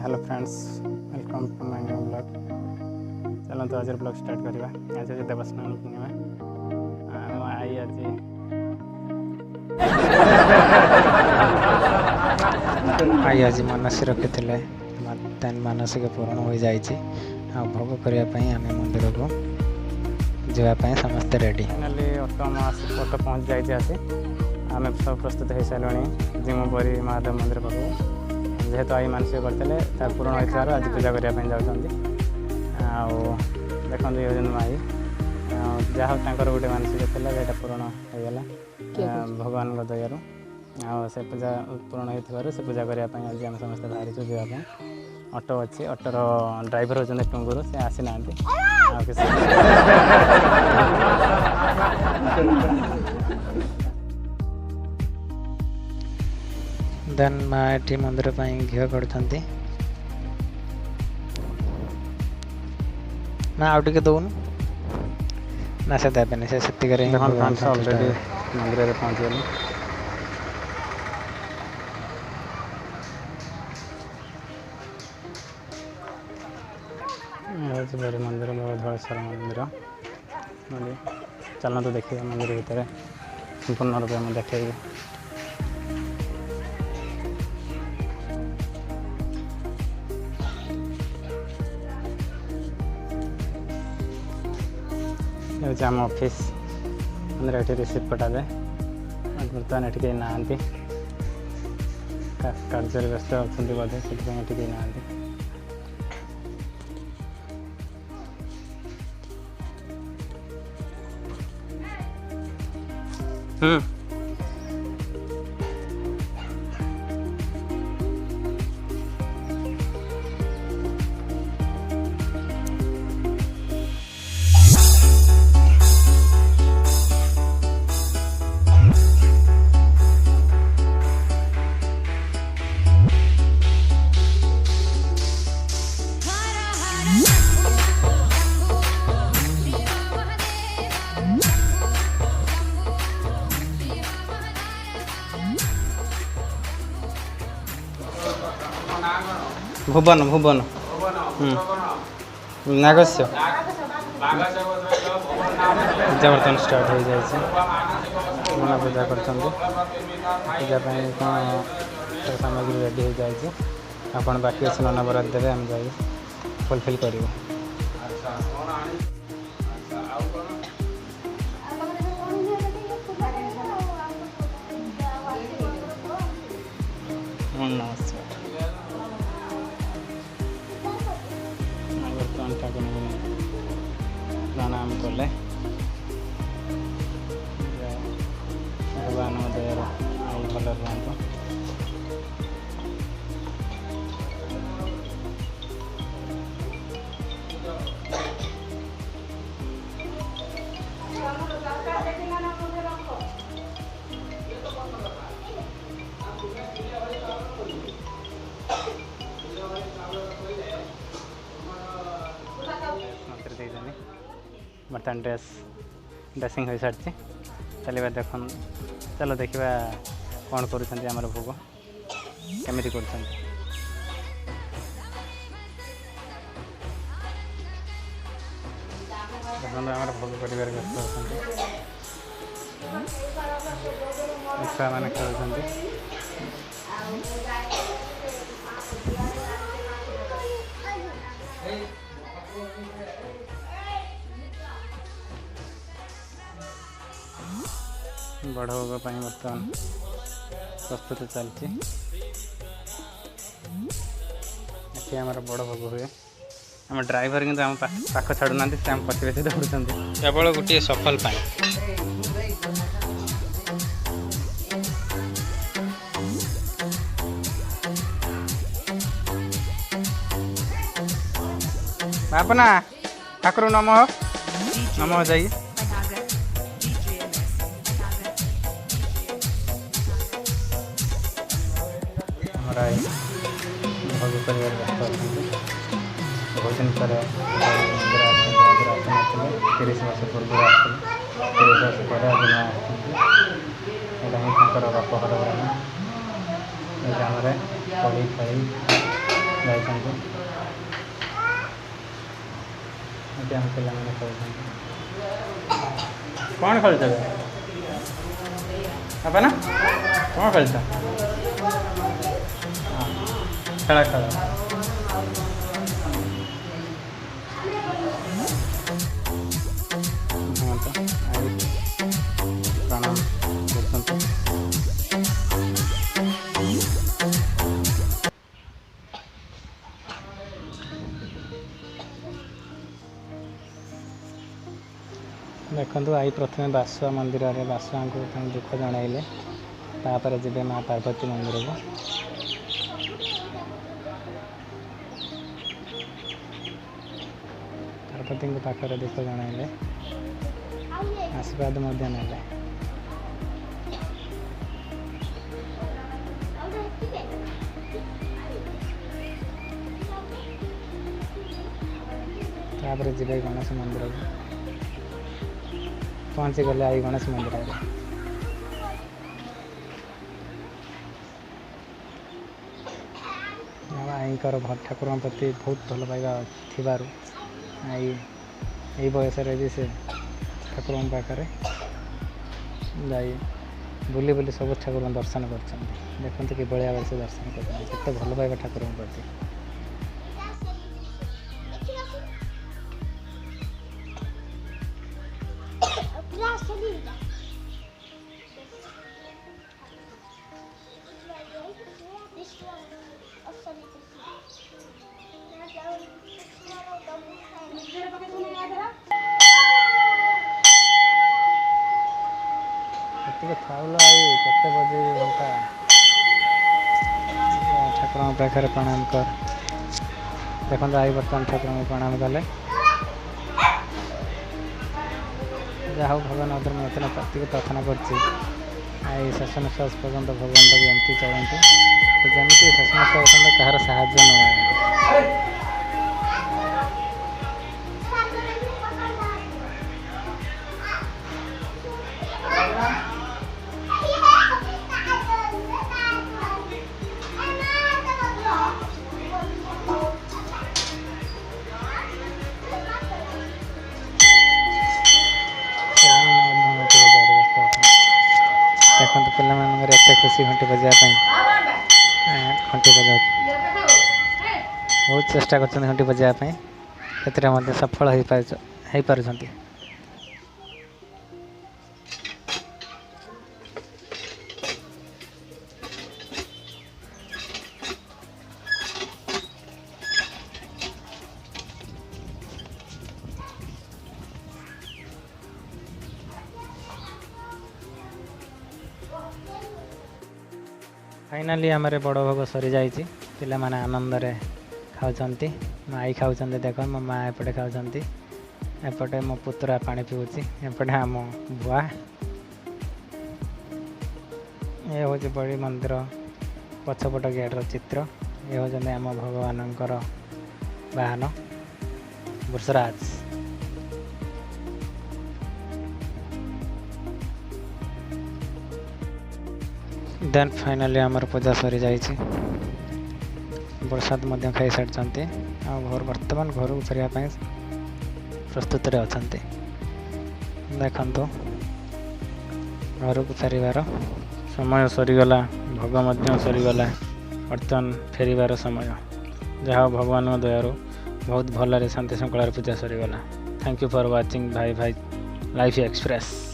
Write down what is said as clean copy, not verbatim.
Hello friends, welcome to my new blog. चलो तो आज ब्लॉग स्टार्ट करवा। आज हूँ देवस्नान पूर्णिमा। आई आज आई आज मानसी रखी मानसिक पूर्ण हो जाइए। भोग करने आम मंदिर को जावाई समस्ते रेडी। फाइनाली ऑटो पहुँच जाइए। आज आम सब प्रस्तुत हो सारे जिमु बरी महादेव मंदिर पाखु जेहेतु आई मानसिक करते पूरण होता आज पूजा करने जाऊँ। देखो ये माई जहाँ गोटे मानसिक थी पूरण होगा भगवान दयारू से पूजा पूरण हो पूजा करने आज आम समस्त बाहरी जावाई। ऑटो अच्छी ऑटोर ड्राइवर होते टुंगुर से आसी ना देन माँ ये मंदिर घी कर ना आउ टे दौन ना से देवेनि से ऑलरेडी मंदिर पहुँची गली। बड़ी मंदिर धलेश्वर मंदिर चलना तो देखिए मंदिर भितर संपूर्ण रूप में देखे। ये आम ऑफिस मंदिर ये रिसीव कटा जाए। बर्तमान ये कहीं ना कार्य व्यस्त अच्छा बोधे से कहीं ना भुवन भुवन नागस्य पूजा बर्तमान स्टार्ट हो जाए। पूजा कर पूजा कौन सामग्री रेडी हो जाए। आपन बाकी अच्छे नना बराद देवे आम जाए फुलफिल कर। बर्तमान ठाकुर प्रणाम कले भगवान दयार आई भल रुहतु। बर्तमान ड्रेसिंग हो सारी चलिए देख चलो देखा कौन कर भोग केमी कर भोग कर छुआ मैंने खेल बड़ भोग बर्तमान प्रस्तुत चलती। आम बड़ भोग हुए आम ड्राइवर कि पाख छाड़ूना से आम पछे पछे दौड़ केवल गोटे सफल बापना ठाकुर नमः नमः जाइए भोग कर बहुत दिन पर 30 वर्ष पूर्व 30 वर्ष पर आज बापर ग्राम ग्राम पढ़ी खड़ी ଯାଇଛନ୍ତି। ଏଠି ଆମ ପିଲାମାନେ ଖେଳୁଛନ୍ତି। କ'ଣ ଖେଳୁଛ ବାପା ନା କ'ଣ ଖେଳୁଛ? ଖେଳ ଖେଳ। ପ୍ରଣାମ କରୁଛନ୍ତି। ଦେଖନ୍ତୁ ଆଇ ପ୍ରଥମେ ବାସୁଆ ମନ୍ଦିରରେ ବାସୁଆଙ୍କୁ ତାଙ୍କୁ ଦୁଃଖ ଜଣାଇଲେ, ତାପରେ ଯିବେ ମା ପାର୍ବତୀ ମନ୍ଦିରକୁ। ପାର୍ବତୀଙ୍କ ପାଖରେ ଦୁଃଖ ଜଣାଇଲେ, ଆଶୀର୍ବାଦ ମଧ୍ୟ ନେଲେ। ତାପରେ ଯିବେ ଗଣେଶ ମନ୍ଦିରକୁ। ପହଞ୍ଚିଗଲେ ଆଇ ଗଣେଶ ମନ୍ଦିରରେ। ଆଈଙ୍କର ଠାକୁରଙ୍କ ପ୍ରତି ବହୁତ ଭଲ ପାଇବା ଥିବାରୁ ଆଇ ଏଇ ବୟସରେ ବି ସେ ଠାକୁରଙ୍କ ପାଖରେ ଯାଇ ବୁଲି ବୁଲି ସବୁ ଠାକୁରଙ୍କୁ ଦର୍ଶନ କରିଛନ୍ତି। ଦେଖନ୍ତୁ କିଭଳି ଭାବରେ ସେ ଦର୍ଶନ କରୁଛନ୍ତି, କେତେ ଭଲ ପାଇବା ଠାକୁରଙ୍କ ପ୍ରତି। ଏତିକି ଥାଉଲ ଆଇ କେତେ ବଜେଇ ଘଣ୍ଟା ଠାକୁରଙ୍କ ପାଖରେ ପ୍ରଣାମ କର। ଦେଖନ୍ତୁ ଆଇ ବର୍ତ୍ତମାନ ଠାକୁରଙ୍କୁ ପ୍ରଣାମ କଲେ। ଯାହା ହଉ ଭଗବାନ ଅଧର ମୁଁ ଏତିକି ପ୍ରାର୍ଥନା କରୁଛି, ଆଇ ଶେଷ ନିଶ୍ୱାସ ପର୍ଯ୍ୟନ୍ତ ଭଗବାନଟାକୁ ଏମିତି ଚଳନ୍ତୁ, ଯେମିତି ଶେଷ ନିଶ୍ୱାସ ପର୍ଯ୍ୟନ୍ତ କାହାର ସାହାଯ୍ୟ ନ ମାଗନ୍ତୁ। ଦେଖନ୍ତୁ ପିଲାମାନଙ୍କର ଏତେ ଖୁସି ଘଣ୍ଟି ବଜାଇବା ପାଇଁ। ଘଣ୍ଟି ବଜାଉଛି, ବହୁତ ଚେଷ୍ଟା କରୁଛନ୍ତି ଘଣ୍ଟି ବଜାଇବା ପାଇଁ, ସେଥିରେ ମଧ୍ୟ ସଫଳ ହେଇପାରୁଛନ୍ତି। फाइनाली आमरे बड़ भोग सरी जाइए। पिलामाने आनंदरे खाऊँच, मो आई खाऊँच, देख मो माँ एपटे खाऊँच, एपटे मो पुतरा पानी पीऊँची, एपटे आम बुआ। ये हूँ बड़ी मंदिर पछपट गेट्र चित्र। ये हूँ आम भगवानंकर वाहन वृषराज। देन फाइनाली आमर पूजा सरी जाइए। प्रसाद मध्य खाई सारी घर बर्तमान घर को फेरिया प्रस्तुत अच्छा। देखु घर को फेरिवार समय सरीगला, भोग मध्य सरीगला, बर्तमान फेरिवार समय। जहाँ भगवान दयारू बहुत भल शांति श्रृंखलार पूजा सरीगला। थैंक यू फॉर वाचिंग भाई लाइफ एक्सप्रेस।